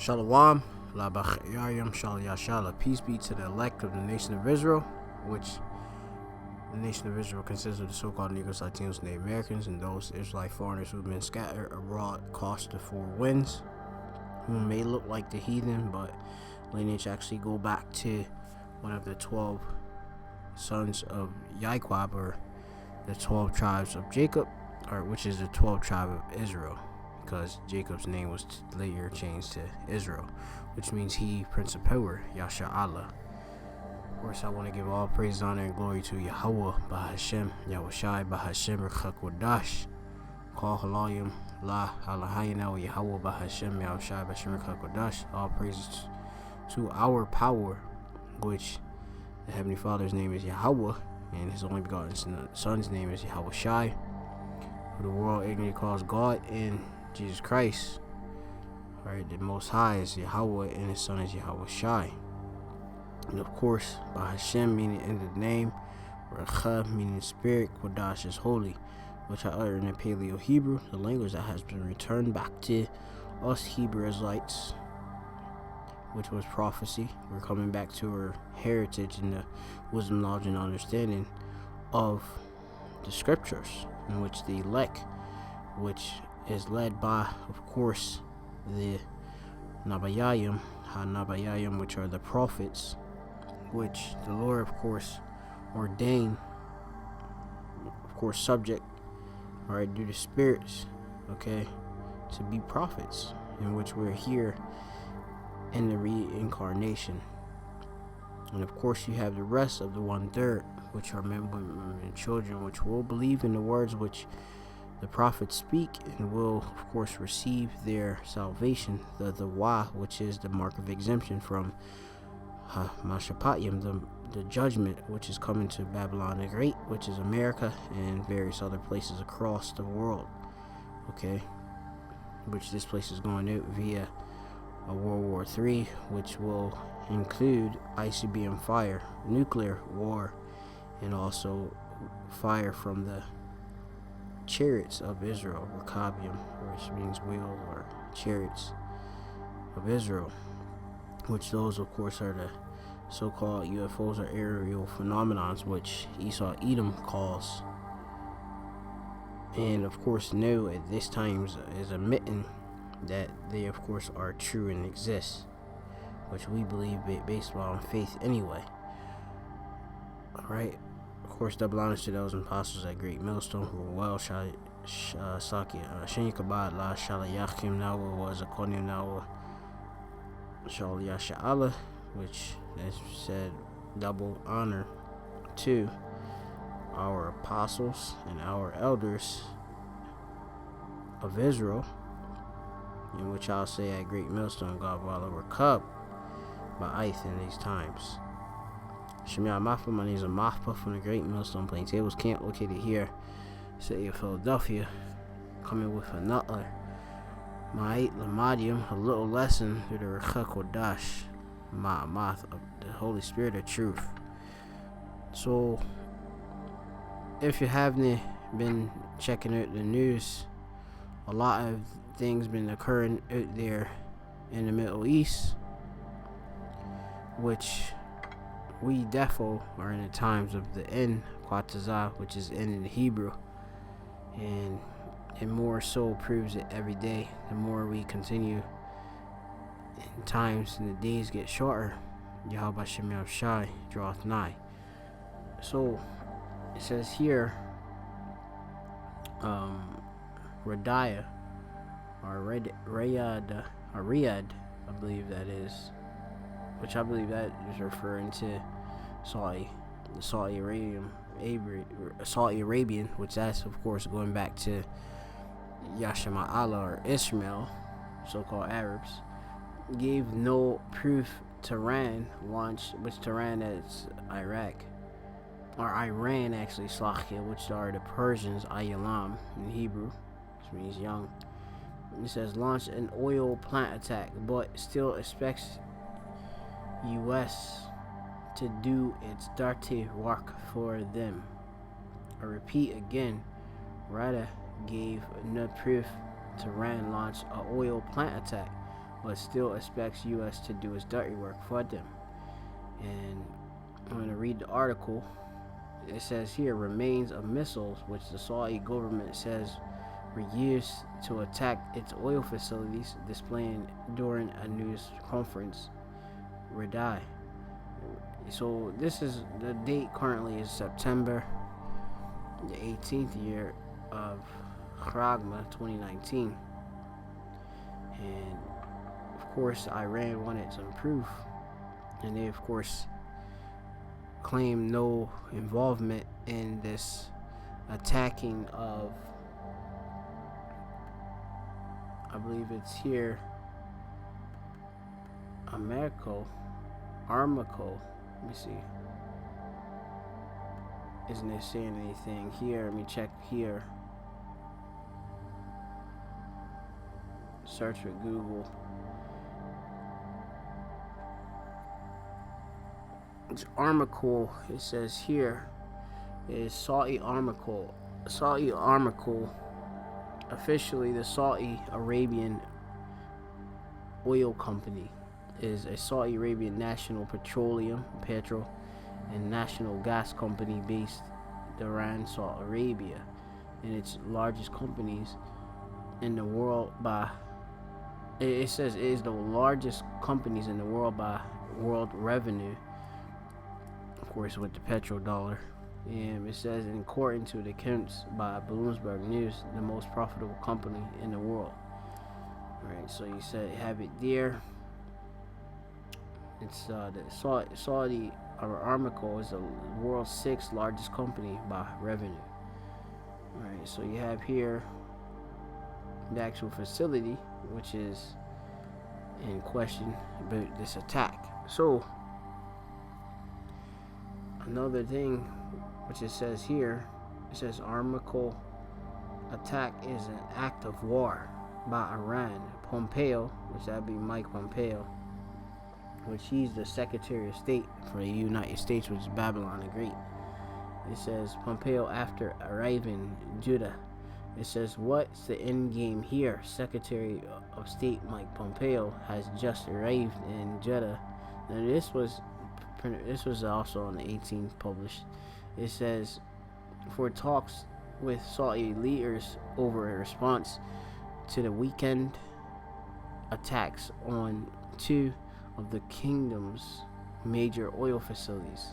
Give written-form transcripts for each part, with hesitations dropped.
Shalom, la bachayim, shal yashala. Peace be to the elect of the nation of Israel, which the nation of Israel consists of the so-called Negroes, Latinos, Native Americans, and those Israelite foreigners who have been scattered abroad across the four winds, who may look like the heathen, but lineage actually go back to one of the 12 sons of Yaquab, or the 12 tribes of Jacob, or which is the 12 tribe of Israel, because Jacob's name was later changed to Israel, which means he, Prince of Power, Yasha Allah. Of course, I want to give all praise, honor, and glory to Yahweh, Bahashem, Yahushai, Bahashem, Rechakodash, Kal Halayim, La Halahayina, Yahweh, Bahashem, Yahushai, Bahashem, Rechakodash. All praises to our power, which the Heavenly Father's name is Yahweh, and his only begotten Son's name is Yahushai, who the world ignorantly calls God, and Jesus Christ, right? The Most High is Yahweh, and his Son is Yahushai. And of course, Bahashem meaning in the name, Recha meaning spirit, Kodash is holy, which I utter in the Paleo Hebrew, the language that has been returned back to us Hebrew Israelites, which was prophecy. We're coming back to our heritage and the wisdom, knowledge, and understanding of the scriptures, in which the elect, which is led by, of course, the Nabayayim, Ha-Nabayayim, which are the prophets, which the Lord, of course, ordained, of course, subject, right, due to spirits, okay, to be prophets, in which we're here in the reincarnation. And of course, you have the rest of the 1/3, which are men, women, and children, which will believe in the words which the prophets speak, and will, of course, receive their salvation, the Wa, which is the mark of exemption from Mashapatiyam, the judgment, which is coming to Babylon the Great, which is America, and various other places across the world, okay, which this place is going out via a World War III, which will include ICBM fire, nuclear war, and also fire from the chariots of Israel, Rakabium, which means wheel, or chariots of Israel, which those, of course, are the so-called UFOs, or aerial phenomenons, which Esau Edom calls, and of course now at this time is admitting that they, of course, are true and exist, which we believe based on faith anyway. Alright, of course, double honors to those apostles at Great Millstone who were well Saki Shenikabad La Shalayachim Nawa was according Nawa Shal Yasha Allah, which as said, double honor to our apostles and our elders of Israel, in which I'll say at Great Millstone, God will over Cub by Ith in these times. Shemiyah Mafa, my name is Mafa from the Great Millstone Plaintables Camp, located here, city of Philadelphia, coming with another Ma'at Lamadium, a little lesson through the Recha Kodash, Ma'amath of the Holy Spirit of Truth. So, if you haven't been checking out the news, a lot of things been occurring out there in the Middle East, which we defo are in the times of the end, Quatazah, which is end in Hebrew, and it more so proves it every day. The more we continue in times and the days get shorter, Yahweh Shem Yahushai draweth nigh. So it says here, Radiah, or Riyadh, I believe that is, which I believe that is referring to the Saudi Arabian, which that's, of course, going back to Yashama Allah, or Ishmael, so-called Arabs, gave no proof Tehran launched, which Tehran is Iraq, or Iran actually, Slakia, which are the Persians, Ayalam in Hebrew, which means young. It says launched an oil plant attack, but still expects U.S. to do its dirty work for them. I repeat again, Rada gave no proof Tehran launched an oil plant attack, but still expects U.S. to do its dirty work for them. And I'm going to read the article. It says here, remains of missiles which the Saudi government says were used to attack its oil facilities, displaying during a news conference. Riyadh. So this is the date currently is September the 18th year of Khragma 2019, and of course Iran wanted some proof, and they of course claim no involvement in this attacking of, I believe it's here, Armaco. Let me see. Isn't it saying anything here? Let me check here. Search with Google. It's Armaco. It says here is Saudi Armaco. Saudi Armaco, officially the Saudi Arabian Oil Company, is a Saudi Arabian national petroleum, and national gas company based in Iran, Saudi Arabia, and its largest companies in the world by, it says it is the largest companies in the world by world revenue, of course with the petrodollar. And it says, according to the accounts by Bloomberg News, the most profitable company in the world. Alright, so you said have it there. It's the Saudi Armaco is the world's 6th largest company by revenue. Alright, so you have here the actual facility, which is in question about this attack. So another thing which it says here, it says Armaco attack is an act of war by Iran. Pompeo, which that'd be Mike Pompeo, which he's the Secretary of State for the United States, which is Babylon the Great. It says Pompeo after arriving in Jeddah. It says, what's the end game here? Secretary of State Mike Pompeo has just arrived in Jeddah. Now this was also on the 18th published. It says, for talks with Saudi leaders over a response to the weekend attacks on 2 of the kingdom's major oil facilities.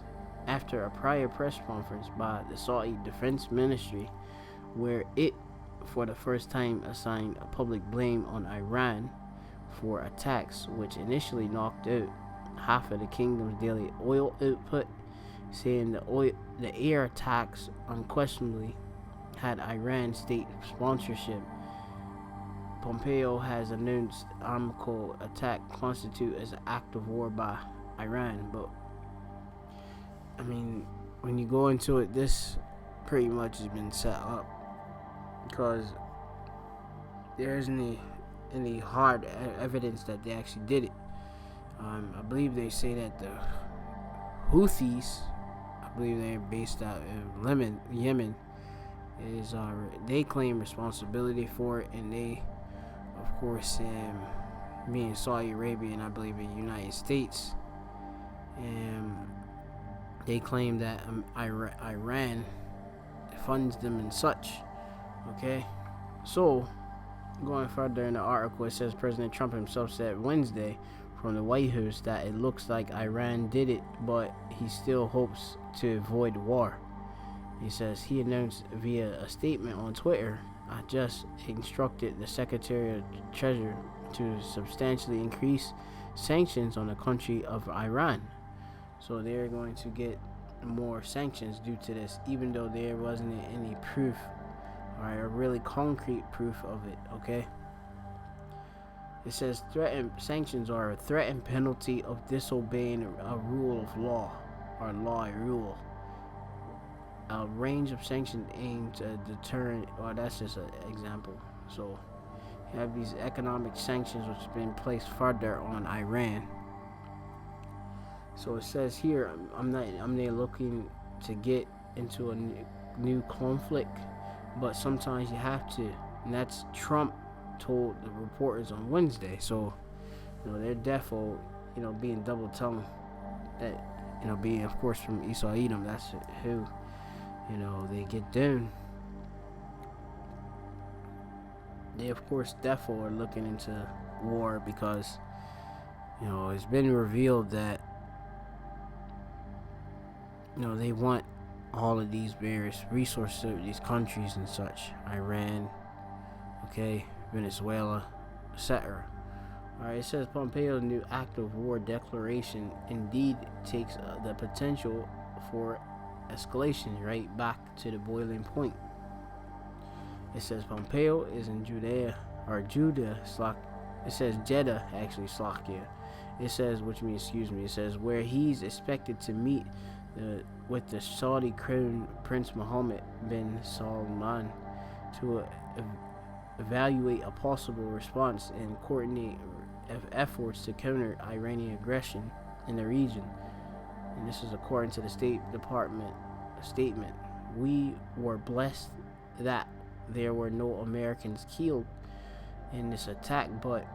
After a prior press conference by the Saudi Defense Ministry, where it for the first time assigned a public blame on Iran for attacks which initially knocked out half of the kingdom's daily oil output, saying the air attacks unquestionably had Iran state sponsorship. Pompeo has announced Armaco attack constitute as an act of war by Iran. But I mean, when you go into it, this pretty much has been set up, because there isn't any hard evidence that they actually did it. I believe they say that the Houthis, I believe they're based out in Yemen, is they claim responsibility for it, and they, of course, being Saudi Arabia and I believe the United States, and they claim that Iran funds them and such. Okay, so going further in the article, it says President Trump himself said Wednesday from the White House that it looks like Iran did it, but he still hopes to avoid war. He says he announced via a statement on Twitter, I just instructed the Secretary of the Treasury to substantially increase sanctions on the country of Iran. So they're going to get more sanctions due to this, even though there wasn't any proof or a really concrete proof of it. Okay, it says sanctions are a threat and penalty of disobeying a rule of law or rule. A range of sanctions aimed at deterring, or that's just an example. So you have these economic sanctions which have been placed further on Iran. So it says here, I'm not looking to get into a new conflict, but sometimes you have to, and that's Trump told the reporters on Wednesday. So they're definitely, being double tongued. That, being, of course, from Esau Edom, that's who, they get down. They, of course, definitely are looking into war because, it's been revealed that, they want all of these various resources of these countries and such. Iran, okay, Venezuela, etc. Alright, it says Pompeo's new act of war declaration indeed takes the potential for escalation right back to the boiling point. It says Pompeo is in Judea, it says Jeddah, actually, Slovakia. It says, it says where he's expected to meet with the Saudi crown Prince Mohammed bin Salman to evaluate a possible response and coordinate efforts to counter Iranian aggression in the region. And this is according to the State Department statement. We were blessed that there were no Americans killed in this attack, but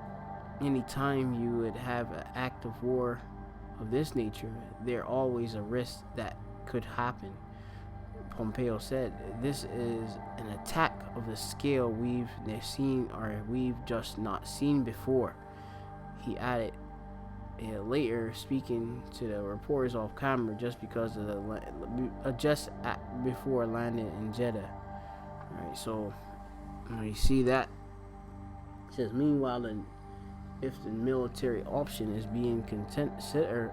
anytime you would have an act of war of this nature, there always a risk that could happen. Pompeo said, this is an attack of the scale we've just not seen before. He added later, speaking to the reporters off camera, just before landing in Jeddah. Alright, so you see that. It says, meanwhile, if the military option is being considered,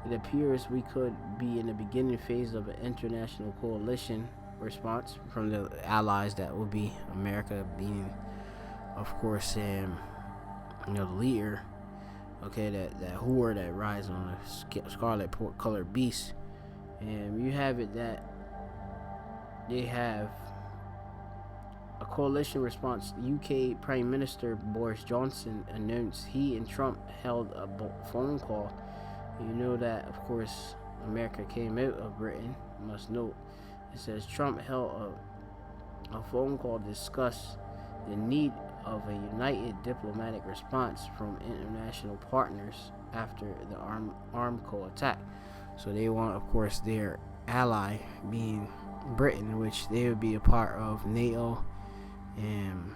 it appears we could be in the beginning phase of an international coalition response from the allies. That would be America being, of course, the leader. Okay, that whore that rides on a scarlet colored beast. And you have it that they have a coalition response. UK Prime Minister Boris Johnson announced he and Trump held a phone call. You know that, of course, America came out of Britain. You must note. It says Trump held a phone call to discuss the need of a united diplomatic response from international partners after the Armaco attack. So they want, of course, their ally being Britain, which they would be a part of NATO, and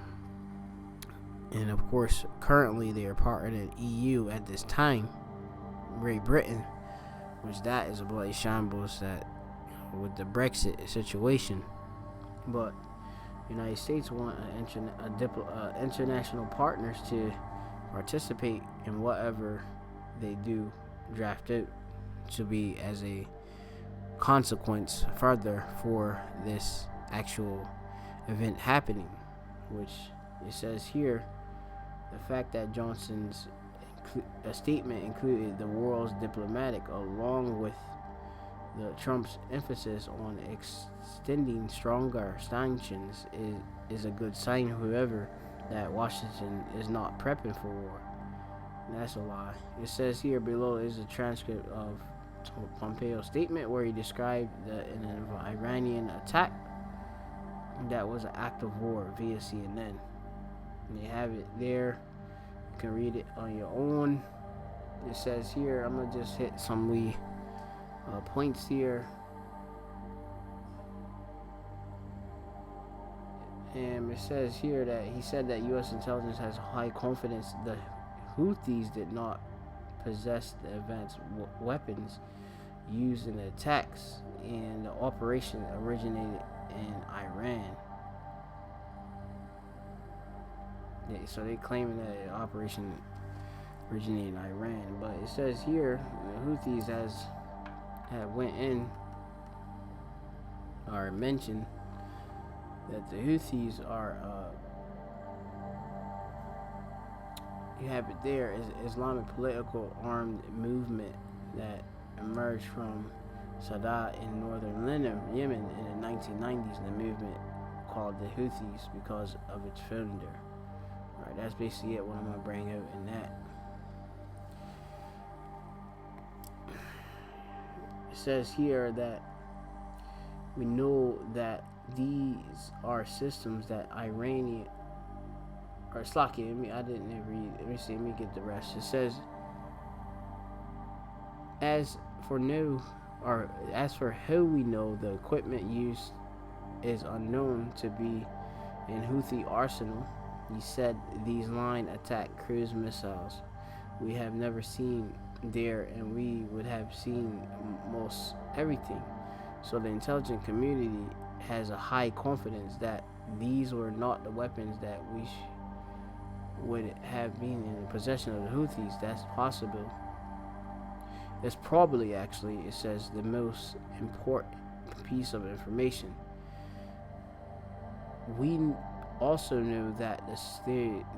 of course currently they are part of the EU at this time. Great Britain, which that is a bloody shambles that with the Brexit situation. But United States want international partners to participate in whatever they do draft out to be as a consequence further for this actual event happening, which it says here the fact that Johnson's statement included the world's diplomatic along with the Trump's emphasis on extending stronger sanctions is a good sign, however, that Washington is not prepping for war. And that's a lie. It says here below is a transcript of Pompeo's statement where he described an Iranian attack that was an act of war via CNN. And you have it there. You can read it on your own. It says here, I'm going to just hit some points here. And it says here that he said that U.S. intelligence has high confidence the Houthis did not possess the advanced weapons used in the attacks, and the operation originated in Iran. So they claiming that the operation originated in Iran, but it says here the Houthis have went in or mentioned that the Houthis are you have it there is Islamic political armed movement that emerged from Sadat in northern Yemen in the 1990s, and the movement called the Houthis because of its founder. Alright, that's basically it, what I'm going to bring out in that. It says here that we know that these are systems that Iranian or Slaki, I didn't read. Let me see. Let me get the rest. It says, as for who we know, the equipment used is unknown to be in Houthi arsenal. He said these line attack cruise missiles we have never seen there, and we would have seen most everything. So the intelligence community has a high confidence that these were not the weapons that we would have been in the possession of the Houthis. That's possible. It's probably, actually, it says, the most important piece of information. We also know that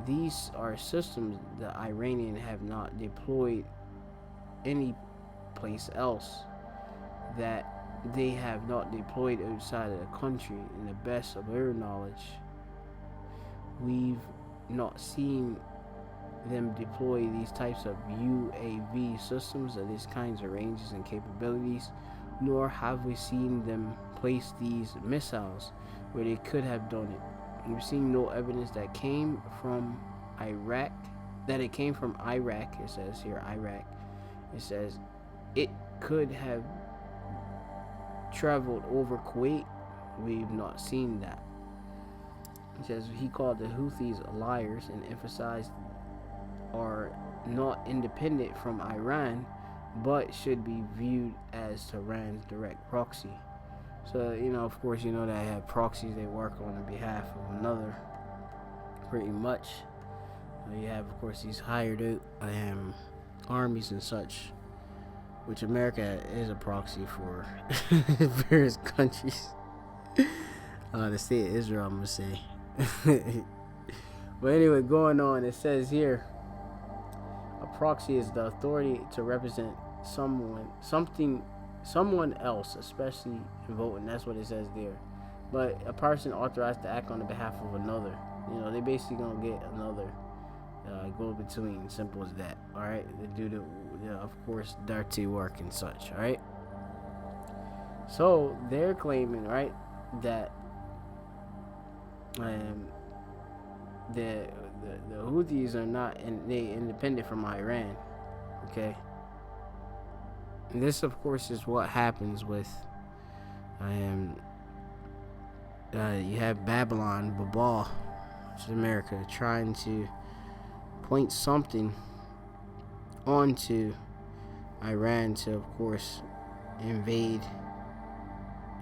these are systems the Iranians have not deployed any place else, that they have not deployed outside of the country. In the best of our knowledge, we've not seen them deploy these types of UAV systems of these kinds of ranges and capabilities, nor have we seen them place these missiles where they could have done it. We've seen no evidence that came from Iraq, it says here Iraq. It says it could have traveled over Kuwait. We've not seen that. It says he called the Houthis liars and emphasized are not independent from Iran, but should be viewed as Tehran's direct proxy. So, of course, they have proxies. They work on the behalf of another, pretty much. You have, of course, these hired out armies and such, which America is a proxy for various countries. The state of Israel, I'm going to say. But anyway, going on, it says here, a proxy is the authority to represent someone else, especially in voting. That's what it says there. But a person authorized to act on the behalf of another. They basically gonna get another go between. Simple as that. All right, they do the of course, dirty work and such. All right. So they're claiming, right, that the Houthis are not they independent from Iran. Okay. And this, of course, is what happens with you have Babel, which is America, trying to point something onto Iran to, of course, invade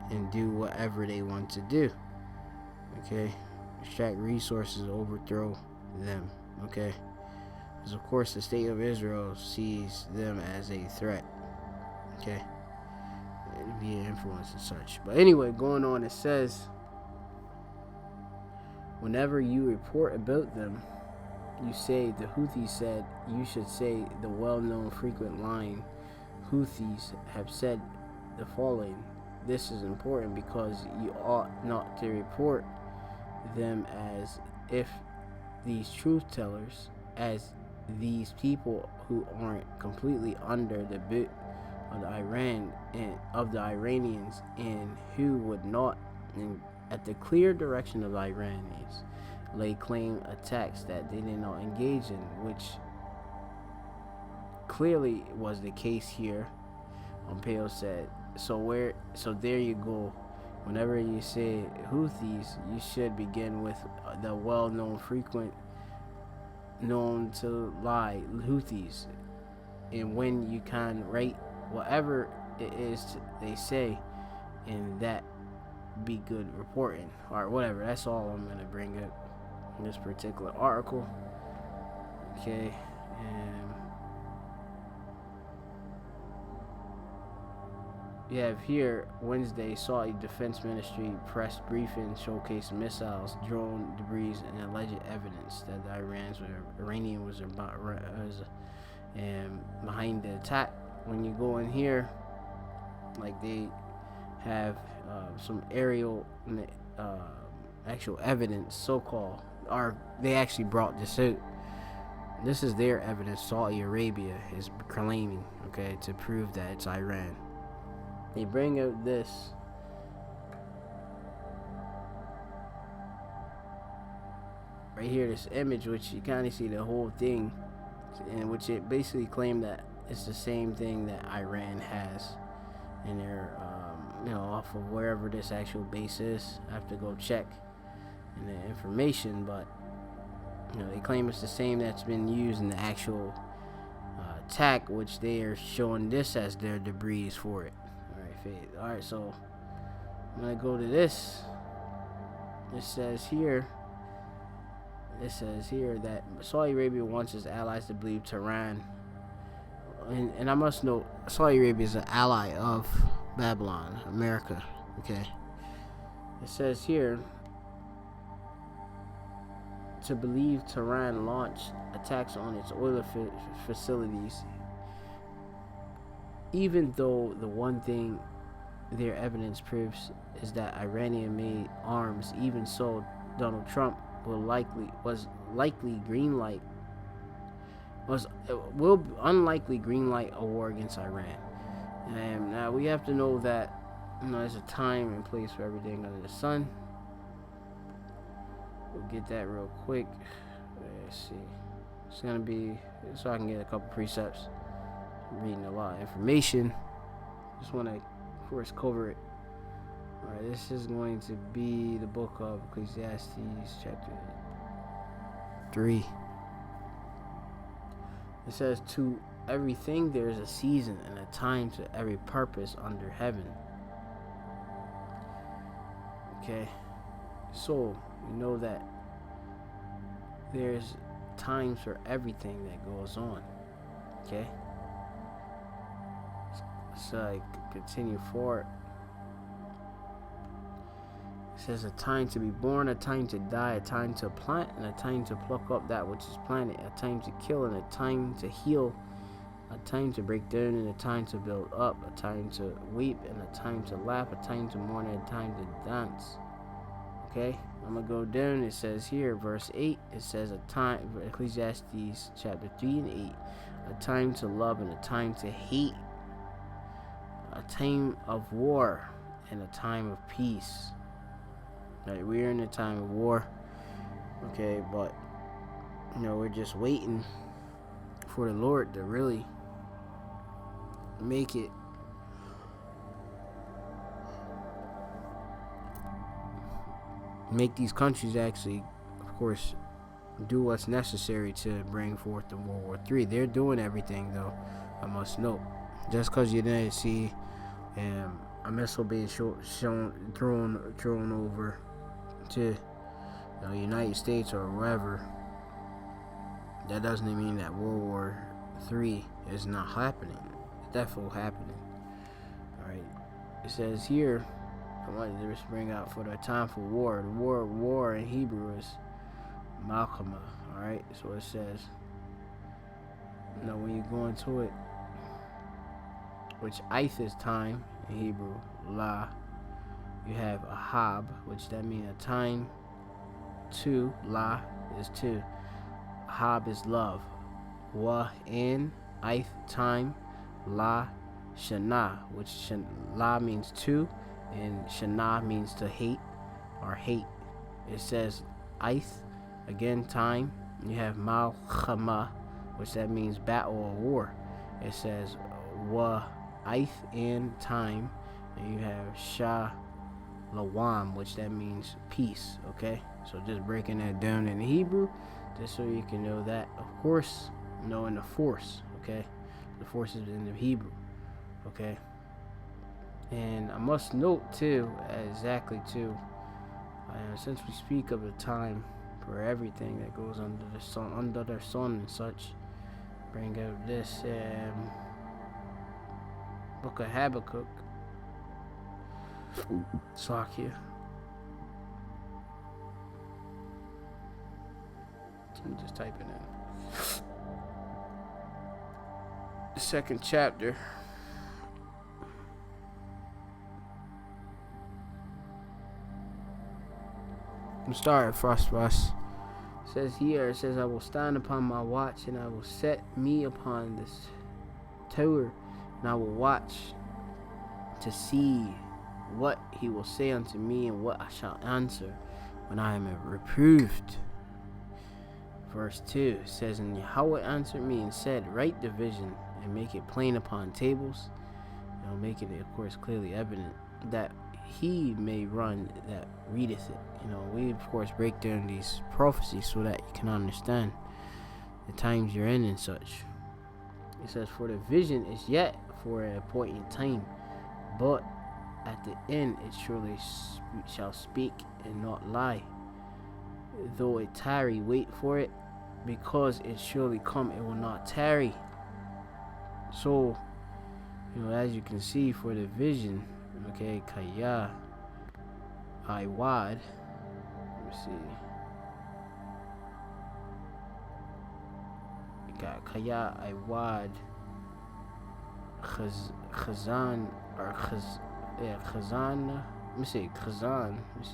and do whatever they want to do. Okay, extract resources, overthrow them. Okay, because of course the state of Israel sees them as a threat. Okay, via influence and such. But anyway, going on, it says, whenever you report about them, you say, the Houthis said, you should say the well-known frequent line, Houthis have said the following. This is important because you ought not to report them as if these truth tellers, as these people who aren't completely under the boot of the Iranians, and who would not, at the clear direction of the Iranians, lay claim attacks that they did not engage in, which clearly was the case here. Pompeo said, so there you go. Whenever you say Houthis, you should begin with the well-known, frequent, known to lie Houthis, and when you can write whatever it is they say, and that be good reporting or whatever. That's all I'm gonna bring up in this particular article. Okay, and you have here Wednesday, Saudi Defense Ministry press briefing showcased missiles, drone debris, and alleged evidence that the Iranian was behind the attack. When you go in here, like, they have some aerial actual evidence, so-called, or they actually brought this out. This is their evidence. Saudi Arabia is claiming, okay, to prove that it's Iran. They bring out this right here, this image, which you kind of see the whole thing, in which it basically claimed that it's the same thing that Iran has, and they're off of wherever this actual base is. I have to go check in the information, but they claim it's the same that's been used in the actual attack, which they are showing this as their debris for it. All right, so I'm gonna go to this. It says here that Saudi Arabia wants its allies to believe Tehran, and I must note, Saudi Arabia is an ally of Babylon, America. Okay. It says here to believe Tehran launched attacks on its oil facilities, even though the one thing their evidence proves is that Iranian-made arms. Even so, Donald Trump will unlikely green light a war against Iran. And now we have to know that there's a time and place for everything under the sun. We'll get that real quick. Let's see. It's gonna be so I can get a couple precepts. I'm reading a lot of information. Just want to, of course, cover it. All right, this is going to be the book of Ecclesiastes, chapter 3. It says, "To everything there is a season and a time to every purpose under heaven." Okay, so we know that there's times for everything that goes on. Okay, so I continue forward. It says, a time to be born, a time to die, a time to plant, and a time to pluck up that which is planted, a time to kill, and a time to heal, a time to break down, and a time to build up, a time to weep, and a time to laugh, a time to mourn, and a time to dance. Okay, I'm gonna go down. It says here, verse 8, it says a time, Ecclesiastes chapter 3 and 8, a time to love and a time to hate, a time of war and a time of peace. Right, we're in a time of war. Okay, but we're just waiting for the Lord to really make these countries actually, of course, do what's necessary to bring forth the World War III. They're doing everything, though, I must note. Just because you didn't see a missile being thrown over to the United States or wherever, that doesn't mean that World War III is not happening. It's definitely happening. Alright, it says here, I wanted to just bring out for the time for war. The war in Hebrew is Malchama. Alright, so it says, when you go into it, which Ith is time in Hebrew, La, you have a Hab, which that means a time. 2, La is 2. Hab is love. Wa in Ith time, La Shana, which La means 2, and Shana means to hate or hate. It says Ith, again time. You have Malchama, which that means battle or war. It says Wa Ith in time, and you have Shah Lawam, which that means peace. Okay, so just breaking that down in Hebrew, just so you can know that. Of course, knowing the force. Okay, the force is in the Hebrew. Okay, and I must note too, since we speak of a time for everything that goes under the sun and such, bring out this book of Habakkuk. Slakia. I'm just typing in. The second chapter. I'm starting first. It says here, I will stand upon my watch, and I will set me upon this tower, and I will watch to see what he will say unto me, and what I shall answer when I am reproved. verse 2 says, and Yahweh answered me and said, write the vision and make it plain upon tables, making it of course clearly evident, that he may run that readeth it. We of course break down these prophecies so that you can understand the times you're in and such. It says, for the vision is yet for an appointed time, but at the end it surely shall speak and not lie. Though it tarry, wait for it, because it surely come, it will not tarry. So, as you can see, for the vision, okay, Kaya Iwad, let me see, you got Kaya Iwad Khazan, or Khazan, let me see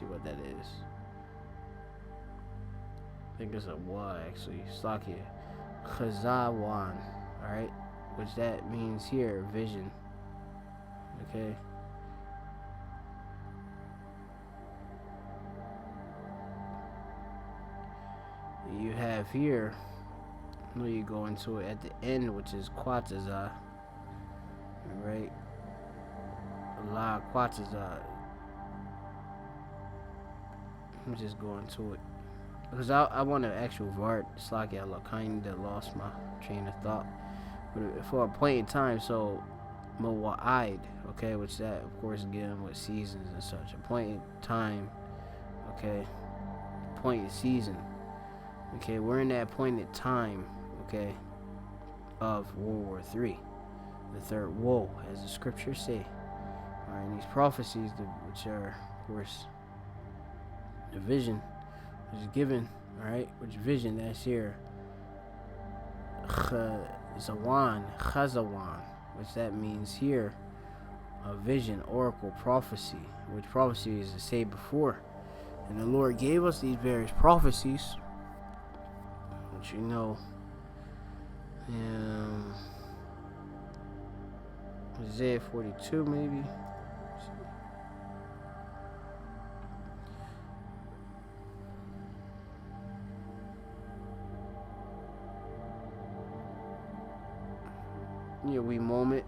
what that is. I think it's a Y actually. Slakia Khazawan, alright, which that means here vision. Okay. You have here, you go into it at the end, which is Quataza, right? La Quataza. I'm just going to it because I want an actual Vart. Slakia, I kind of lost my train of thought. But for a point in time, so Mawa'id, okay, which that of course again with seasons and such. A point in time, okay, point in season. Okay, we're in that point in time, okay, of World War III, the third woe, as the scriptures say. Alright, and these prophecies, which are, of course, the vision, which is given, alright, which vision that's here, Chazawan, which that means here, a vision, oracle, prophecy, which prophecy is to say before. And the Lord gave us these various prophecies, which Isaiah 42 maybe. We moment.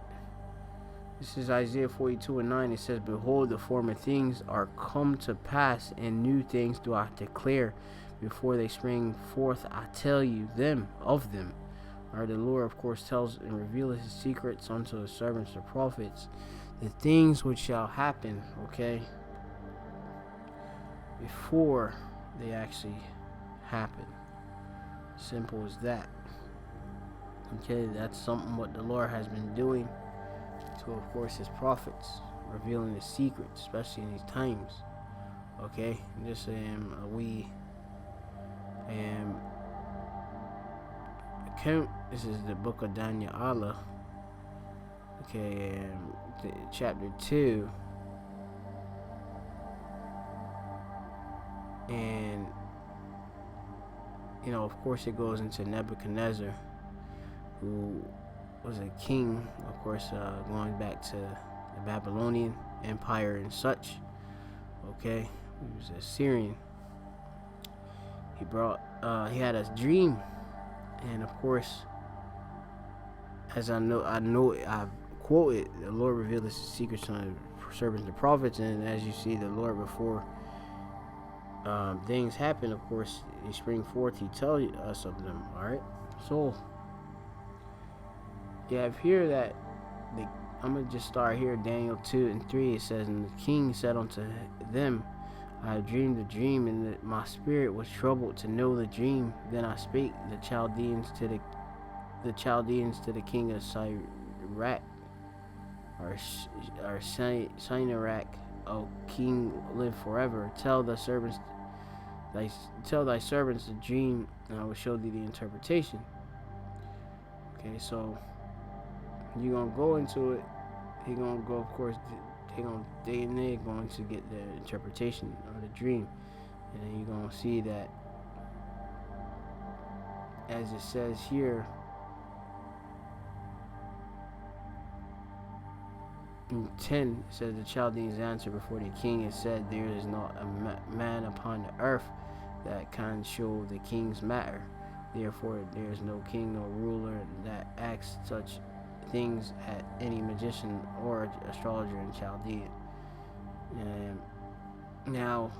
This is Isaiah 42:9. It says, behold, the former things are come to pass, and new things do I declare. Before they spring forth, I tell you of them. Alright, the Lord of course tells and reveals his secrets unto his servants, the prophets, the things which shall happen, okay, before they actually happen. Simple as that. Okay, that's something what the Lord has been doing to, of course, his prophets, revealing his secrets, especially in these times. Okay, just this is the book of Daniel Allah. Okay, chapter 2, and of course it goes into Nebuchadnezzar, who was a king, of course, going back to the Babylonian Empire and such. Okay, he was a Syrian. He had a dream, and of course, as I quoted, the Lord revealed his secrets to his servants, the prophets, and as you see, the Lord before things happen, of course, he spring forth, he tells us of them. All right, so you have here that I'm gonna just start here. Daniel 2:3. It says, and the king said unto them, I have dreamed a dream, and my spirit was troubled to know the dream. Then I spake the Chaldeans to the king of Syrak, or Sinarach, O king, live forever. Tell thy servants the dream, and I will show thee the interpretation. Okay, so you're gonna go into it. He's gonna go, of course. They're going to get the interpretation of the dream, and then you're gonna see that, as it says here in 10, it says the Chaldeans answered before the king and said, there is not a man upon the earth that can show the king's matter. Therefore, there is no king nor ruler that asks such things at any magician or astrologer in Chaldea. And now,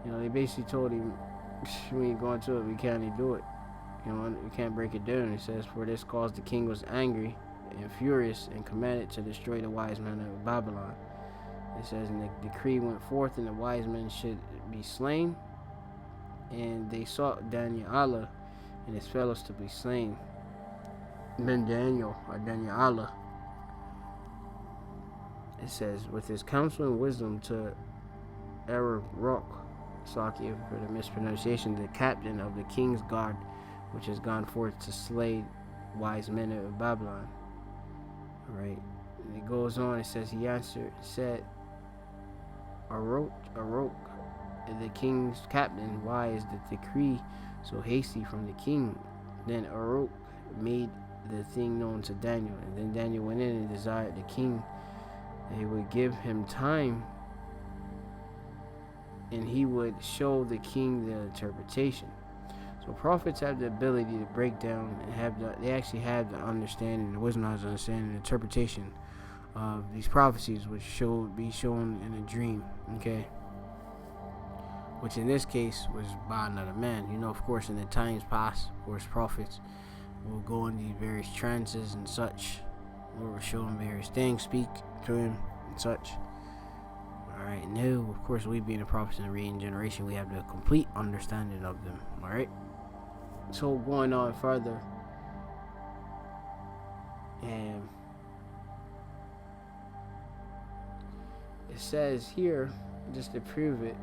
they basically told him, we ain't going to it, we can't even do it. We can't break it down. It says, for this cause the king was angry and furious and commanded to destroy the wise men of Babylon. It says, and the decree went forth, and the wise men should be slain. And they sought Daniel and his fellows to be slain. Then Daniel, or Daniel, it says, with his counsel and wisdom to Armaco, Saki for the mispronunciation, the captain of the king's guard, which has gone forth to slay wise men of Babylon. Alright. And it goes on, it says, he answered, said, Armaco, the king's captain, why is the decree so hasty from the king? Then Armaco made the thing known to Daniel, and then Daniel went in and desired the king that he would give him time, and he would show the king the interpretation. So prophets have the ability to break down and they actually have the understanding, the wisdom, knowledge, understanding, the interpretation of these prophecies, which be shown in a dream, okay? Which in this case was by another man. Of course, in the times past, of course, prophets will go in these various trances and such, or show him various things, speak to him and such. Alright, now, of course, we being the prophets in the reading generation, we have the complete understanding of them. Alright? So, going on further, and it says here, just to prove it,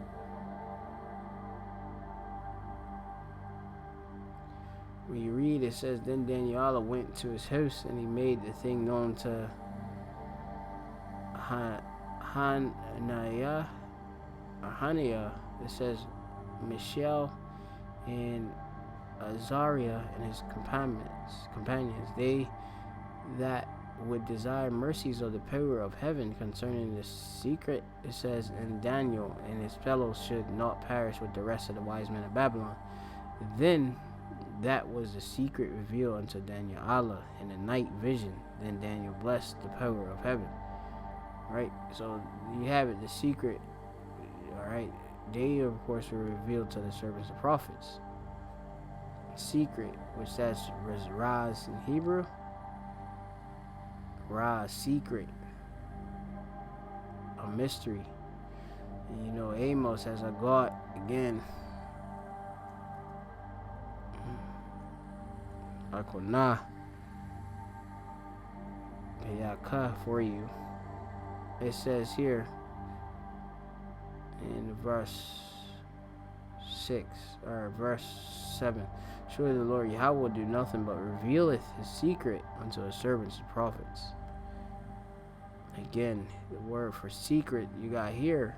when you read, it says, then Daniel went to his house, and he made the thing known to Hananiah. It says, Mishael and Azariah and his companions, they that would desire mercies of the power of heaven concerning the secret, it says, and Daniel and his fellows should not perish with the rest of the wise men of Babylon. Then that was the secret revealed unto Daniel in the night vision. Then Daniel blessed the power of heaven. Right? So you have it, the secret. Alright? They, of course, were revealed to the servants of prophets. Secret, which that's Raz in Hebrew. Raz, secret. A mystery. And Amos has a God again. Akona. Kayaka for you. It says here in verse 6 or verse 7, surely the Lord Yahweh will do nothing but revealeth his secret unto his servants the prophets. Again, the word for secret you got here,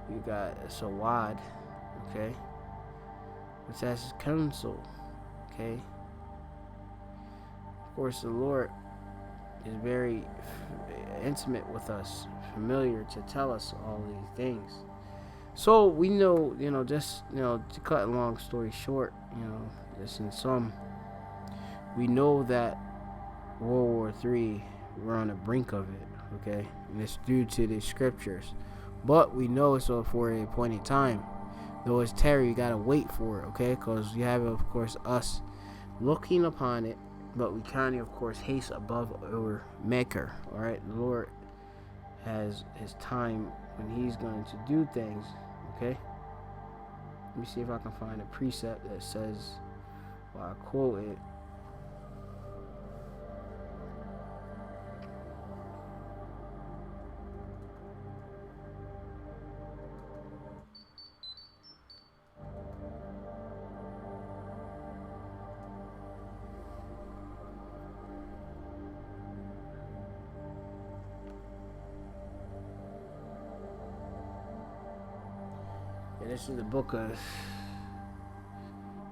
you got sawad, okay, which that's counsel, okay. Of course, the Lord is very intimate with us, familiar to tell us all these things. So we know, just, to cut a long story short, just in sum, we know that World War III, we're on the brink of it, okay? And it's due to the scriptures. But we know it's for a appointed time. Though it's terror, you gotta wait for it, okay? Because you have, of course, us looking upon it, but we can't, of course, haste above our Maker, alright? The Lord has his time when he's going to do things, okay? Let me see if I can find a precept that says, well, I quote it. This is the book of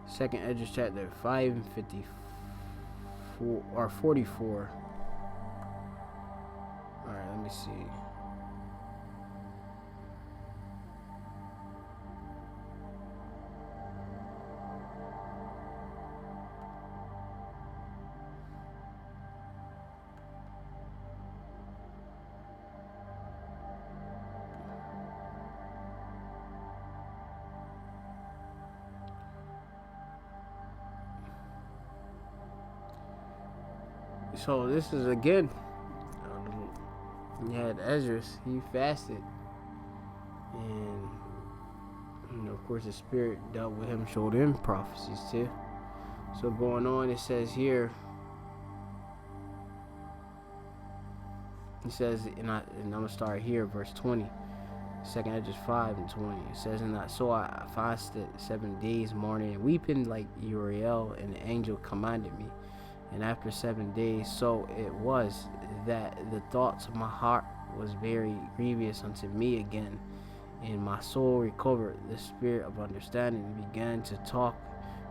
2nd Esdras chapter 554 or 44. Alright, let me see. So this is again. You had Ezra. He fasted, and of course the Spirit dealt with him, showed him prophecies too. So going on, it says here. It says, and I'm gonna start here, verse 20. 2nd Ezra 5:20. It says, and so I fasted 7 days, mourning and weeping like Uriel, and the angel commanded me. And after 7 days, so it was that the thoughts of my heart was very grievous unto me again, and my soul recovered the spirit of understanding, and began to talk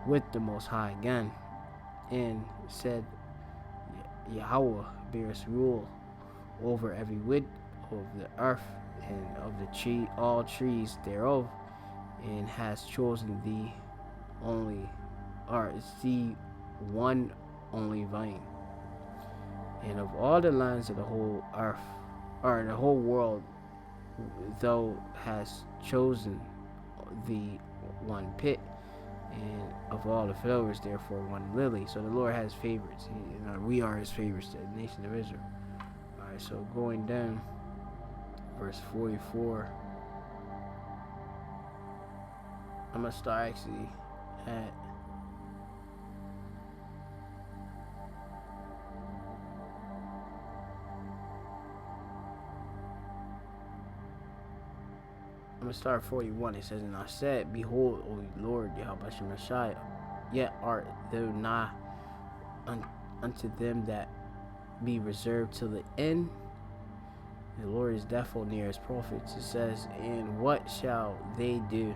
with the Most High again, and said, Yahweh bears rule over every wood of the earth, and of the tree, all trees thereof, and has chosen thee only, or thee one only vine. And of all the lands of the whole earth, or the whole world, thou hast chosen the one pit, and of all the flowers, therefore one lily. So the Lord has favorites. We are His favorites, the nation of Israel. All right, so going down. Verse 44. I'm gonna start actually at I'm gonna start 41. It says, and I said, behold, O Lord, Yahweh Shemashai, yet art thou nigh unto them that be reserved till the end. The Lord is therefore near His prophets. It says, and what shall they do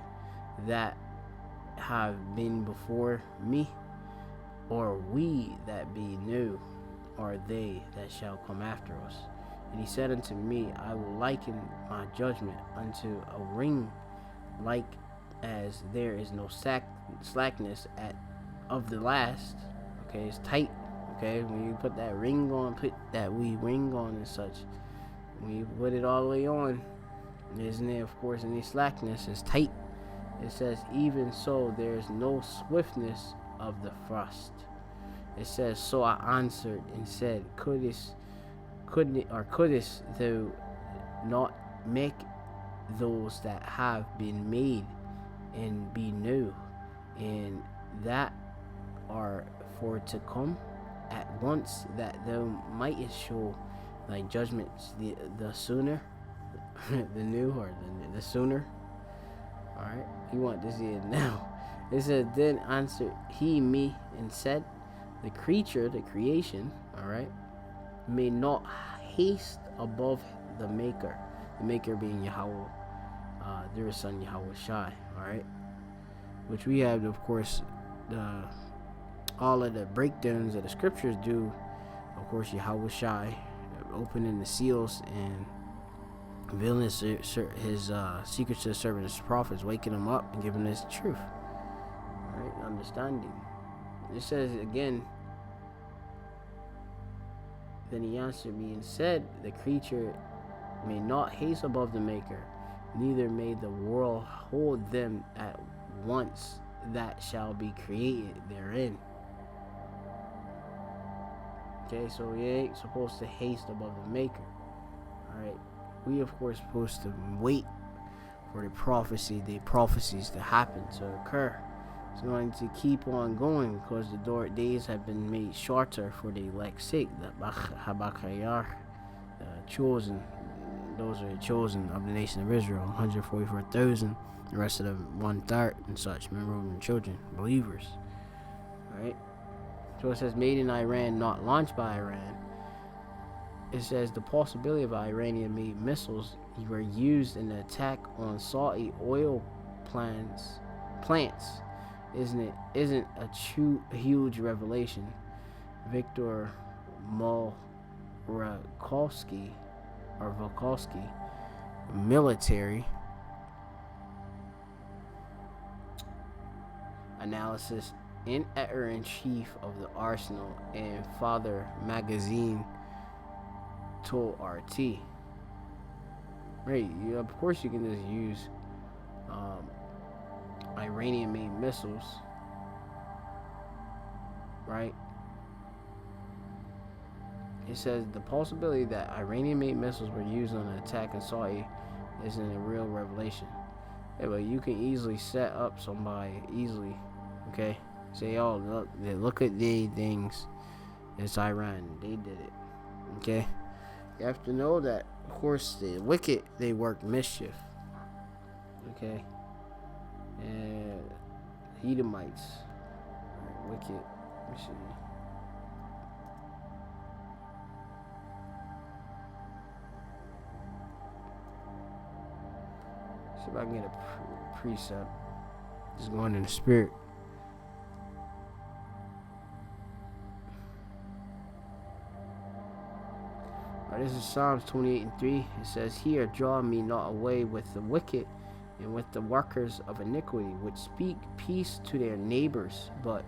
that have been before me? Or we that be new, are they that shall come after us? And he said unto me, I will liken my judgment unto a ring, like as there is no slackness of the last. Okay, it's tight. Okay, when you put that ring on, put that ring on and such. When you put it all the way on, isn't there, of course, any slackness? It's tight. It says, even so, there is no swiftness of the frost. It says, so I answered and said, couldst thou not make those that have been made and be new, and that are for to come at once, that thou mightest show thy judgments the sooner, the new, or the sooner. All right, you want to see it now. It says, then answered he me and said, the creature, the creation, all right, may not haste above the maker being Yahweh, their son Yahweh Shai, all right, which we have, of course, all of the breakdowns that the scriptures do, of course, Yahweh Shai opening the seals and revealing his secrets to the servants, his prophets, waking them up and giving us the truth, all right, understanding. It says again, then he answered me and said, the creature may not haste above the maker, neither may the world hold them at once that shall be created therein. Okay, so we ain't supposed to haste above the maker. Alright, we of course supposed to wait for the prophecies to happen, to occur. It's going to keep on going because the days have been made shorter for the elect's sake. The Habakayah, the chosen, those are the chosen of the nation of Israel, 144,000. The rest of them 1/3 and such. Remember, women and children, believers. Right? So it says, made in Iran, not launched by Iran. It says the possibility of Iranian-made missiles were used in the attack on salty oil plants. Isn't a huge revelation. Viktor Volkovsky, military analysis and editor-in-chief of the Arsenal and Father magazine told RT. Right, of course you can just use Iranian-made missiles, right? It says the possibility that Iranian-made missiles were used on an attack in Saudi isn't a real revelation. Yeah, but you can easily set up somebody easily. Okay, say, oh look at the things. It's Iran. They did it. Okay, you have to know that. Of course, the wicked, they work mischief. Okay, and Edomites, right, wicked. Let me see. See if I can get a precept. Just going in the spirit. Alright, this is Psalms 28:3. It says, "Here, draw me not away with the wicked and with the workers of iniquity, which speak peace to their neighbors, but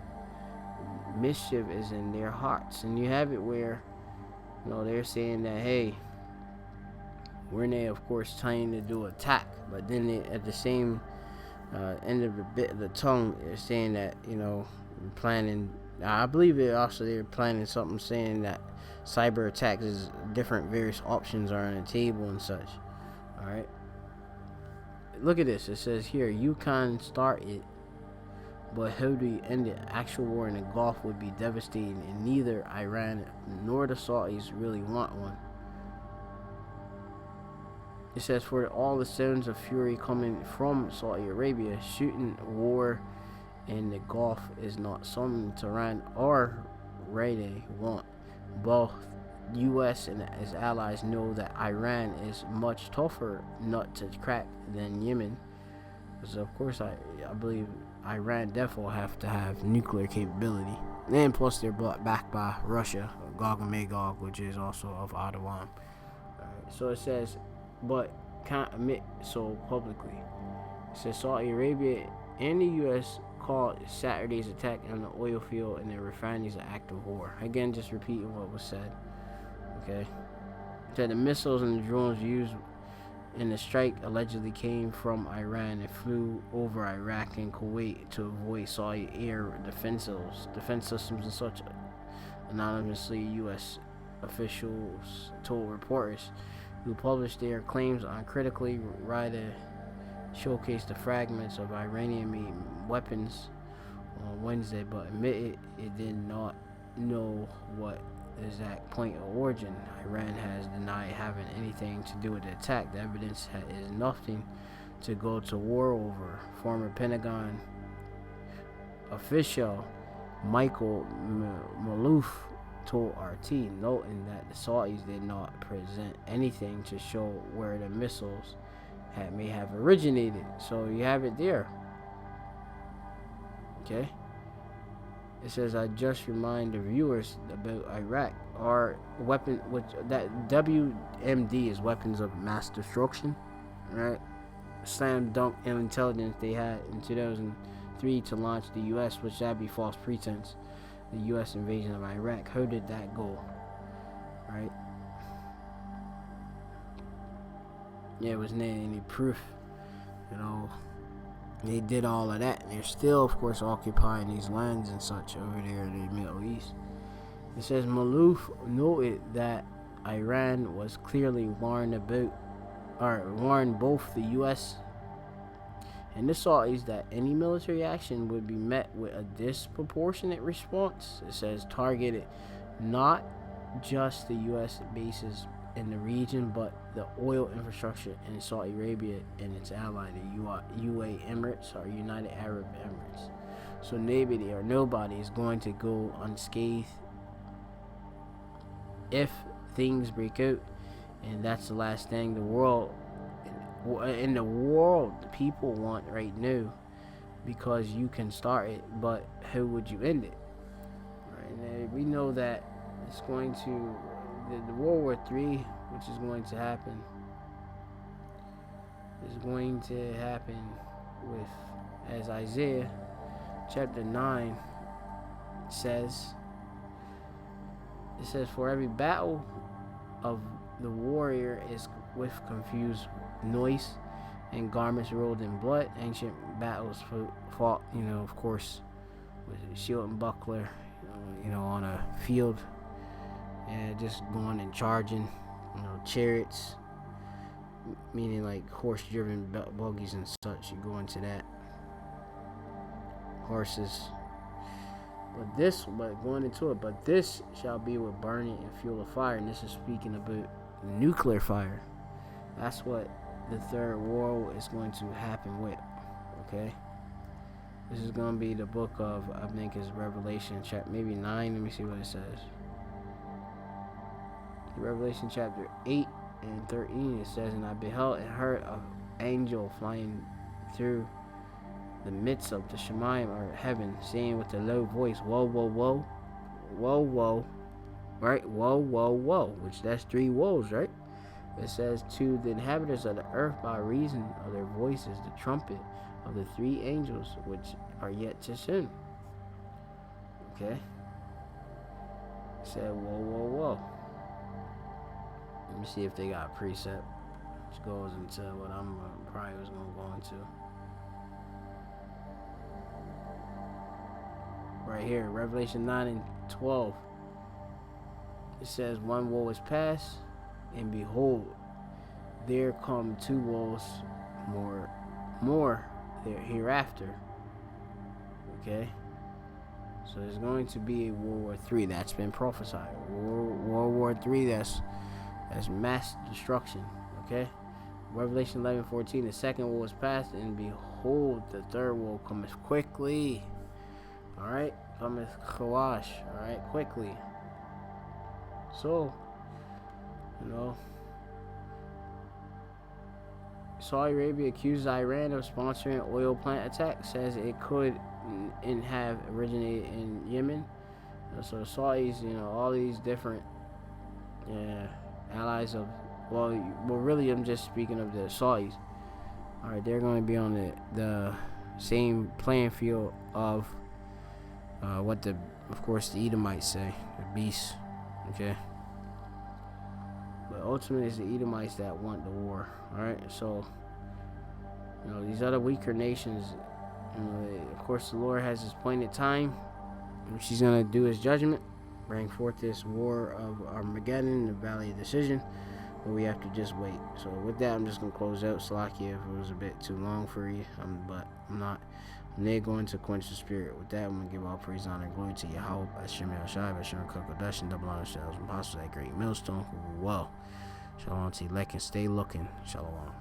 mischief is in their hearts." And you have it where, they're saying that, hey, we're there, of course, trying to do attack, but then they, at the same end of the bit of the tongue, they're saying that, planning. I believe it also they're planning something saying that cyber attacks is different, various options are on the table and such. All right. Look at this. It says here, you can start it, but how do you end it? Actual war in the Gulf would be devastating, and neither Iran nor the Saudis really want one. It says, for all the sounds of fury coming from Saudi Arabia, shooting war in the Gulf is not something Tehran or Riyadh want. Both U.S. and its allies know that Iran is much tougher nut to crack than Yemen. So of course, I believe Iran definitely have to have nuclear capability. And plus, they're backed by Russia, Gog and Magog, which is also of Erdogan. So it says, but can't admit so publicly. It says Saudi Arabia and the U.S. called Saturday's attack on the oil field and the refineries an act of war. Again, just repeating what was said. Okay. That the missiles and the drones used in the strike allegedly came from Iran and flew over Iraq and Kuwait to avoid Saudi air defense systems and such. Anonymously, U.S. officials told reporters who published their claims on critically Riyadh showcased the fragments of Iranian-made weapons on Wednesday, but admitted it did not know what exact point of origin. Iran has denied having anything to do with the attack. The evidence is nothing to go to war over. Former Pentagon official Michael Malouf told RT, noting that the Saudis did not present anything to show where the missiles may have originated. So you have it there. Okay. It says, I just remind the viewers about Iraq. Our weapon, which that WMD is weapons of mass destruction, right? Slam dunk intelligence they had in 2003 to launch the U.S., which that'd be false pretense. The U.S. invasion of Iraq. How did that go? Right? Yeah, it wasn't any proof. They did all of that, and they're still, of course, occupying these lands and such over there in the Middle East. It says Malouf noted that Iran was clearly warned both the U.S. and the Saudis that any military action would be met with a disproportionate response. It says targeted not just the U.S. bases in the region, but the oil infrastructure in Saudi Arabia and its ally, the UAE Emirates or United Arab Emirates. So nobody is going to go unscathed if things break out, and that's the last thing the world people want right now, because you can start it, but how would you end it? Right? And we know that it's going to the World War III, which is going to happen, with, as Isaiah chapter 9 says. It says, for every battle of the warrior is with confused noise and garments rolled in blood. Ancient battles fought, of course, with shield and buckler, on a field and just going and charging, chariots, meaning like horse-driven buggies and such. You go into that, horses. But going into it, but this shall be with burning and fuel of fire, and this is speaking about nuclear fire. That's what the third war is going to happen with. Okay, this is going to be the book of, I think is Revelation chapter maybe 9. Let me see what it says. Revelation chapter 8 and 13, it says, and I beheld and heard an angel flying through the midst of the Shemaim, or heaven, saying with a low voice, woe, woe, woe, woe, woe, right? Woe, woe, woe, which that's 3 woes, right? It says, to the inhabitants of the earth by reason of their voices, the trumpet of the 3 angels which are yet to sin. Okay? It said, whoa, whoa, whoa. Let me see if they got a precept, which goes into what I'm probably was going to go into. Right here, Revelation 9 and 12. It says, one woe is past, and behold, there come 2 woes more there hereafter. Okay? So there's going to be a World War III that's been prophesied. World War III that's mass destruction. Okay? Revelation 11:14, the second war is past, and behold, the third war cometh quickly. Alright? Cometh Kawash. Alright? Quickly. So, Saudi Arabia accuses Iran of sponsoring oil plant attack, says it could and have originated in Yemen. So the Saudis, all these different allies of, well, really I'm just speaking of the Saudis. Alright, they're going to be on the same playing field of what of course the Edomites say, the beasts. Okay, but ultimately it's the Edomites that want the war. Alright, so these other weaker nations, of course the Lord has his appointed time, which he's going to do his judgment, bring forth this war of Armageddon, the valley of decision, but we have to just wait. So with that, I'm just going to close out. Salakia if it was a bit too long for you, but I'm not. I'm there going to quench the spirit. With that, I'm going to give all praise, honor, and glory to Yahweh, Hashem Yahshai, Hashem Kokodesh, and double honor shells and apostles at Great Millstone. Whoa. Shalom to elect and stay looking. Shalom.